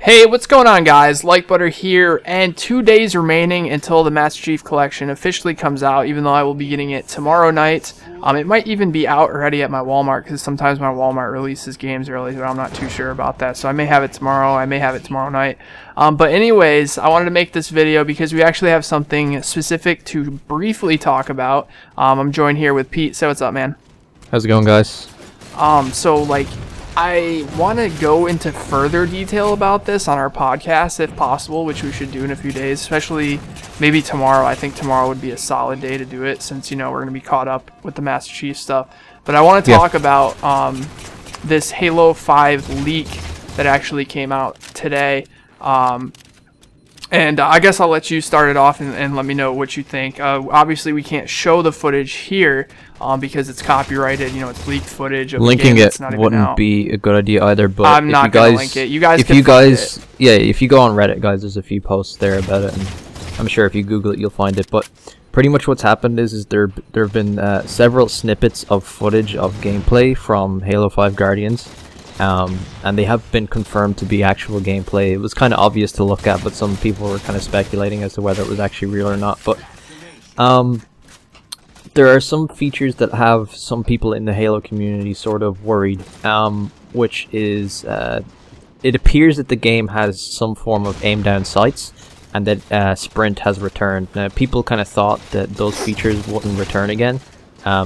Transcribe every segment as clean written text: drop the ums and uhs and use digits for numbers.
Hey, what's going on, guys? Like Butter here, and 2 days remaining until the Master Chief Collection officially comes out, even though I will be getting it tomorrow night. It might even be out already at my Walmart, because sometimes my Walmart releases games early, but I'm not too sure about that. So I may have it tomorrow, I may have it tomorrow night. But anyways, I wanted to make this video because we actually have something specific to briefly talk about. I'm joined here with Pete. Say what's up, man. How's it going, guys? I want to go into further detail about this on our podcast if possible, which we should do in a few days, especially maybe tomorrow. I think tomorrow would be a solid day to do it since, you know, we're going to be caught up with the Master Chief stuff. But I want to talk about this Halo 5 leak that actually came out today. And I guess I'll let you start it off and let me know what you think. Obviously, we can't show the footage here because it's copyrighted. You know, it's leaked footage of linking a game it wouldn't be a good idea either. But I'm not going to link it. You guys, if you guys, yeah, if you go on Reddit, guys, there's a few posts there about it, and I'm sure if you Google it, you'll find it. But pretty much what's happened is there have been several snippets of footage of gameplay from Halo 5 Guardians. And they have been confirmed to be actual gameplay. It was kind of obvious to look at, but some people were kind of speculating as to whether it was actually real or not. But there are some features that have some people in the Halo community sort of worried, which is it appears that the game has some form of aim-down sights, and that sprint has returned. Now, people kind of thought that those features wouldn't return again,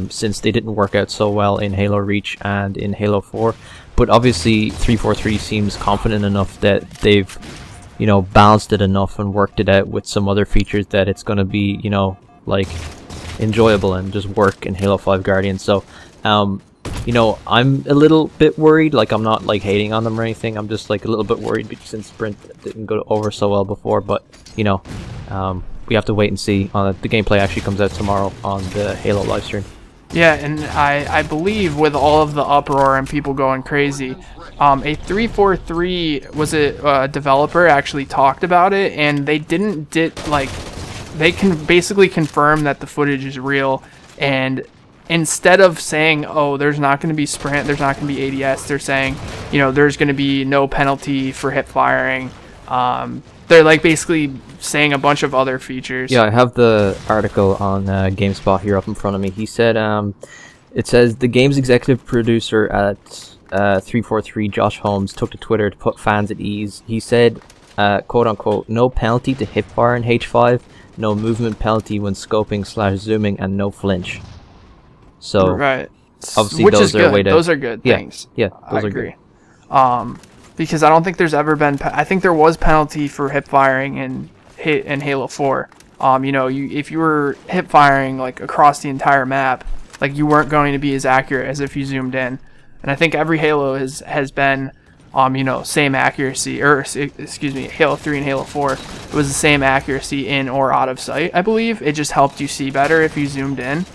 since they didn't work out so well in Halo Reach and in Halo 4. But obviously 343 seems confident enough that they've, you know, balanced it enough and worked it out with some other features that it's going to be, you know, like, enjoyable and just work in Halo 5 Guardians. So, you know, I'm a little bit worried. Like, I'm not, like, hating on them or anything. I'm just, like, a little bit worried since Sprint didn't go over so well before. But, you know, we have to wait and see. The gameplay actually comes out tomorrow on the Halo livestream. Yeah, and I believe with all of the uproar and people going crazy, a 343 developer actually talked about it, and they they can basically confirm that the footage is real, and instead of saying, oh, there's not going to be sprint, there's not going to be ADS, they're saying, you know, there's going to be no penalty for hip firing. They're like basically saying a bunch of other features. Yeah, I have the article on GameSpot here up in front of me. He said, it says, the game's executive producer at 343, Josh Holmes, took to Twitter to put fans at ease. He said, quote unquote, no penalty to hipfire in H5, no movement penalty when scoping / zooming, and no flinch. So, right. Obviously, Which those is are good. way to, those are good things. Yeah, those I are agree. good. Because I don't think there's ever been. I think there was penalty for hip firing in Halo 4. You know, if you were hip firing like across the entire map, like you weren't going to be as accurate as if you zoomed in. And I think every Halo has been, you know, same accuracy. Or excuse me, Halo 3 and Halo 4, it was the same accuracy in or out of sight. I believe it just helped you see better if you zoomed in.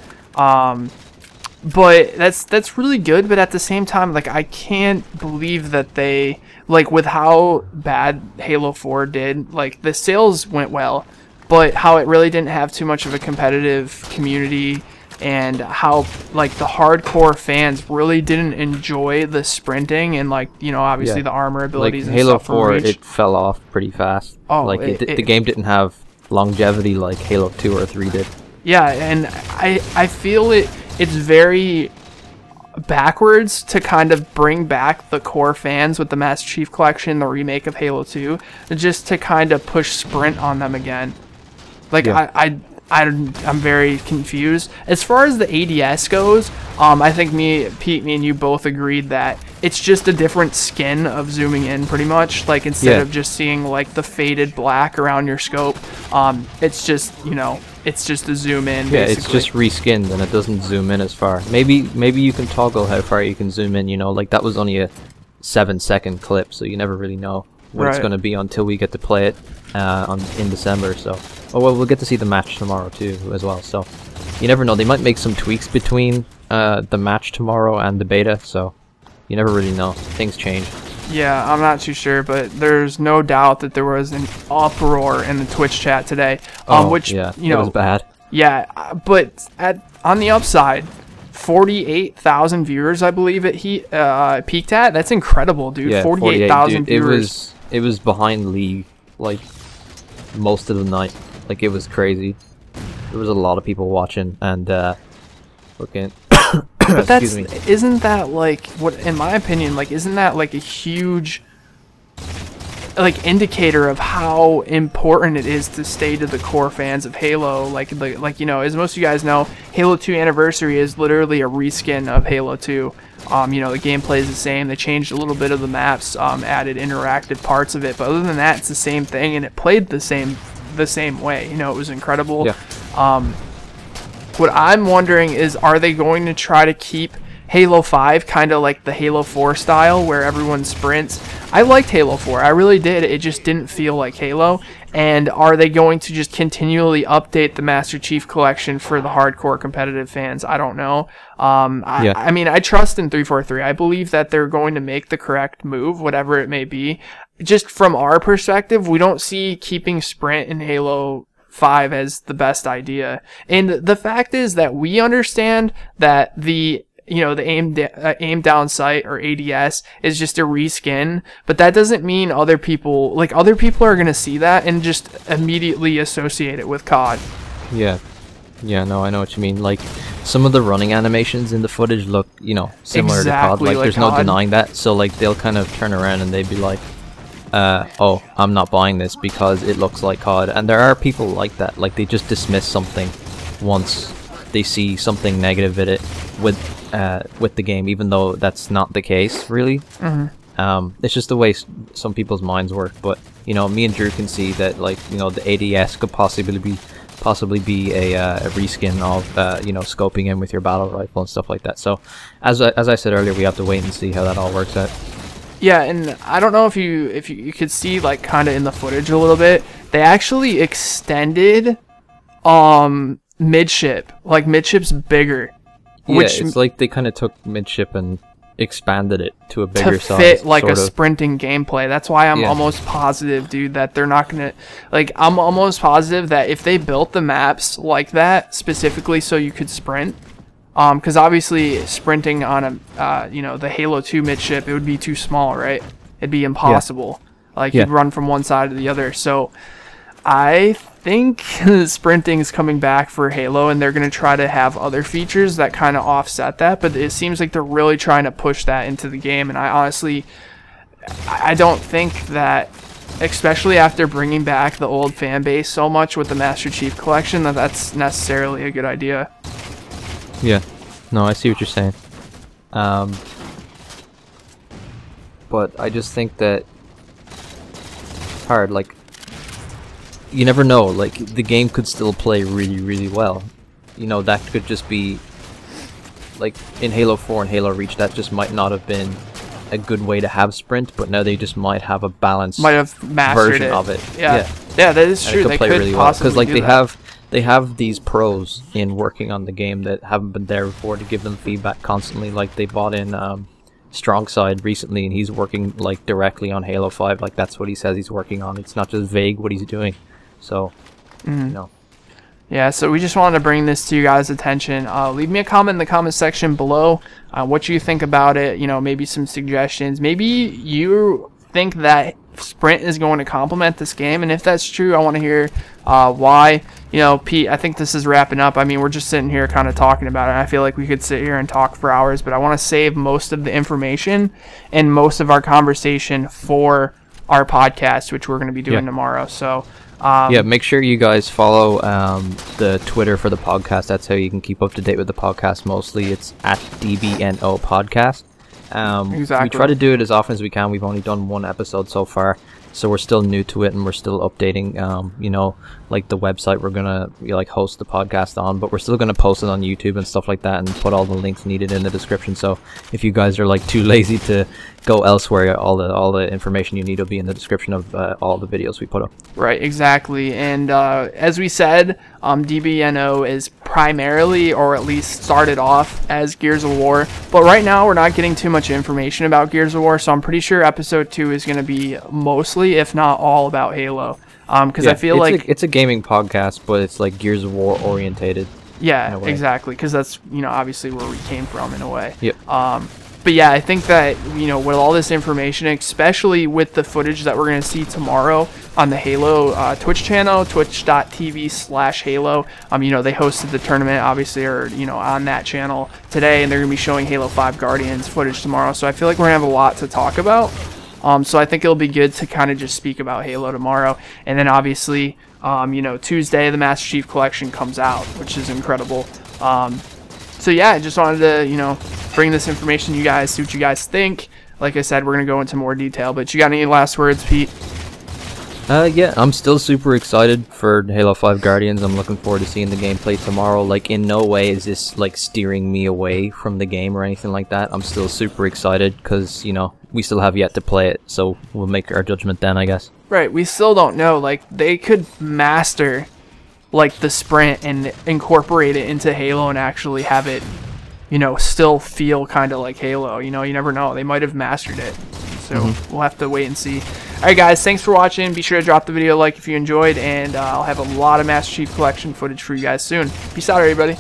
But that's really good, but at the same time, like, I can't believe that they, like, with how bad Halo 4 did, like, the sales went well, but how it really didn't have too much of a competitive community, and how, like, the hardcore fans really didn't enjoy the sprinting and, like, you know, obviously the armor abilities, like, and Halo stuff 4, Reach. it fell off pretty fast. Oh, like, the game didn't have longevity like Halo 2 or 3 did. Yeah, and I feel it's very backwards to kind of bring back the core fans with the Master Chief Collection, the remake of Halo 2, just to kind of push sprint on them again. Like, yeah. I'm very confused. As far as the ADS goes, I think Pete, me and you both agreed that it's just a different skin of zooming in, pretty much. Like, instead of just seeing, like, the faded black around your scope, it's just, you know, it's just a zoom in, basically. Yeah, it's just reskinned, and it doesn't zoom in as far. Maybe you can toggle how far you can zoom in, you know, like, that was only a 7-second clip, so you never really know what it's going to be until we get to play it in December, so... Oh, well, we'll get to see the match tomorrow, too, as well, so... You never know, they might make some tweaks between the match tomorrow and the beta, so... You never really know. Things change. Yeah, I'm not too sure, but there's no doubt that there was an uproar in the Twitch chat today. Which, yeah, you know... it was bad. Yeah, but on the upside... 48,000 viewers, I believe it peaked at. That's incredible, dude. Yeah, 48,000 viewers. It was behind League, like, most of the night. Like, it was crazy. There was a lot of people watching, and, looking... But that's... Isn't that, like, what, in my opinion, like, isn't that, like, a huge... like indicator of how important it is to stay to the core fans of Halo. Like you know, as most of you guys know, Halo 2 Anniversary is literally a reskin of Halo 2. You know, the gameplay is the same. They changed a little bit of the maps, added interactive parts of it, but other than that, it's the same thing, and it played the same way. You know, it was incredible. Yeah. What I'm wondering is, are they going to try to keep Halo 5 kind of like the Halo 4 style where everyone sprints? I liked Halo 4, I really did. It just didn't feel like Halo. And are they going to just continually update the Master Chief Collection for the hardcore competitive fans? I don't know. I mean, I trust in 343. I believe that they're going to make the correct move, whatever it may be. Just from our perspective, we don't see keeping sprint in Halo 5 as the best idea. And the fact is that we understand that the aim down sight, or ADS, is just a reskin, but that doesn't mean other people are going to see that and just immediately associate it with COD. Yeah, no, I know what you mean. Like, some of the running animations in the footage look, you know, similar to COD. Like, there's no denying that. So, like, they'll kind of turn around and they'd be like, oh, I'm not buying this because it looks like COD. And there are people like that. Like, they just dismiss something once they see something negative in it with the game, even though that's not the case, really. It's just the way some people's minds work. But, you know, me and Drew can see that, like, you know, the ADS could possibly be a reskin of, you know, scoping in with your battle rifle and stuff like that. So, as I said earlier, we have to wait and see how that all works out. Yeah, and I don't know if you could see, like, kind of in the footage a little bit, they actually extended midship. Like, midship's bigger. Yeah, it's like they kind of took midship and expanded it to a bigger size. To fit, like, a sprinting gameplay. That's why I'm almost positive, dude, that they're not going to... Like, I'm almost positive that if they built the maps like that, specifically so you could sprint... because obviously sprinting on a, you know, the Halo 2 midship, it would be too small, right? It'd be impossible. Like, you'd run from one side to the other. So, I think sprinting is coming back for Halo, and they're going to try to have other features that kind of offset that, but it seems like they're really trying to push that into the game, and I honestly, I don't think that, especially after bringing back the old fan base so much with the Master Chief Collection, that that's necessarily a good idea. Yeah, no, I see what you're saying. But I just think that it's hard, like, you never know, like, the game could still play really, really well. You know, that could just be, like, in Halo 4 and Halo Reach, that just might not have been a good way to have sprint, but now they just might have a balanced version of it. Yeah, that is true. They could play really well, because, like, they have these pros in working on the game that haven't been there before to give them feedback constantly. Like, they bought in Strong Side recently, and he's working, like, directly on Halo 5. Like, that's what he says he's working on. It's not just vague what he's doing. So, you know. Yeah, so we just wanted to bring this to you guys' attention. Leave me a comment in the comment section below what you think about it. You know, maybe some suggestions. Maybe you think that sprint is going to complement this game, and if that's true, I want to hear why. You know, Pete, I think this is wrapping up. I mean, we're just sitting here kind of talking about it. I feel like we could sit here and talk for hours, but I want to save most of the information and most of our conversation for our podcast, which we're going to be doing tomorrow. So, yeah, make sure you guys follow the Twitter for the podcast. That's how you can keep up to date with the podcast mostly. It's at DBNO Podcast. Exactly. We try to do it as often as we can. We've only done one episode so far, so we're still new to it, and we're still updating, you know, like the website we're gonna like host the podcast on, but we're still gonna post it on YouTube and stuff like that, and put all the links needed in the description. So if you guys are like too lazy to go elsewhere, all the information you need will be in the description of all the videos we put up. Right, exactly. And as we said, DBNO is primarily, or at least started off as Gears of War, but right now we're not getting too much information about Gears of War, so I'm pretty sure episode 2 is going to be mostly, if not all, about Halo. Because I feel like it's a gaming podcast, but it's like Gears of War orientated. Yeah, exactly, because that's, you know, obviously where we came from in a way. Yep. But yeah, I think that, you know, with all this information, especially with the footage that we're going to see tomorrow on the Halo Twitch channel, twitch.tv/Halo. You know, they hosted the tournament, obviously, or, you know, on that channel today, and they're going to be showing Halo 5 Guardians footage tomorrow. So I feel like we're going to have a lot to talk about. So I think it'll be good to kind of just speak about Halo tomorrow. And then obviously, you know, Tuesday, the Master Chief Collection comes out, which is incredible. So yeah, I just wanted to, you know, bring this information to you guys, see what you guys think. Like I said, we're going to go into more detail, but you got any last words, Pete? Yeah, I'm still super excited for Halo 5 Guardians. I'm looking forward to seeing the gameplay tomorrow. Like, in no way is this, like, steering me away from the game or anything like that. I'm still super excited because, you know, we still have yet to play it, so we'll make our judgment then, I guess. Right, we still don't know. Like, they could master, like, the sprint and incorporate it into Halo and actually have it, you know, still feel kind of like Halo. You know, you never know. They might have mastered it. So we'll have to wait and see. Alright guys, thanks for watching. Be sure to drop the video a like if you enjoyed, and I'll have a lot of Master Chief Collection footage for you guys soon. Peace out, everybody.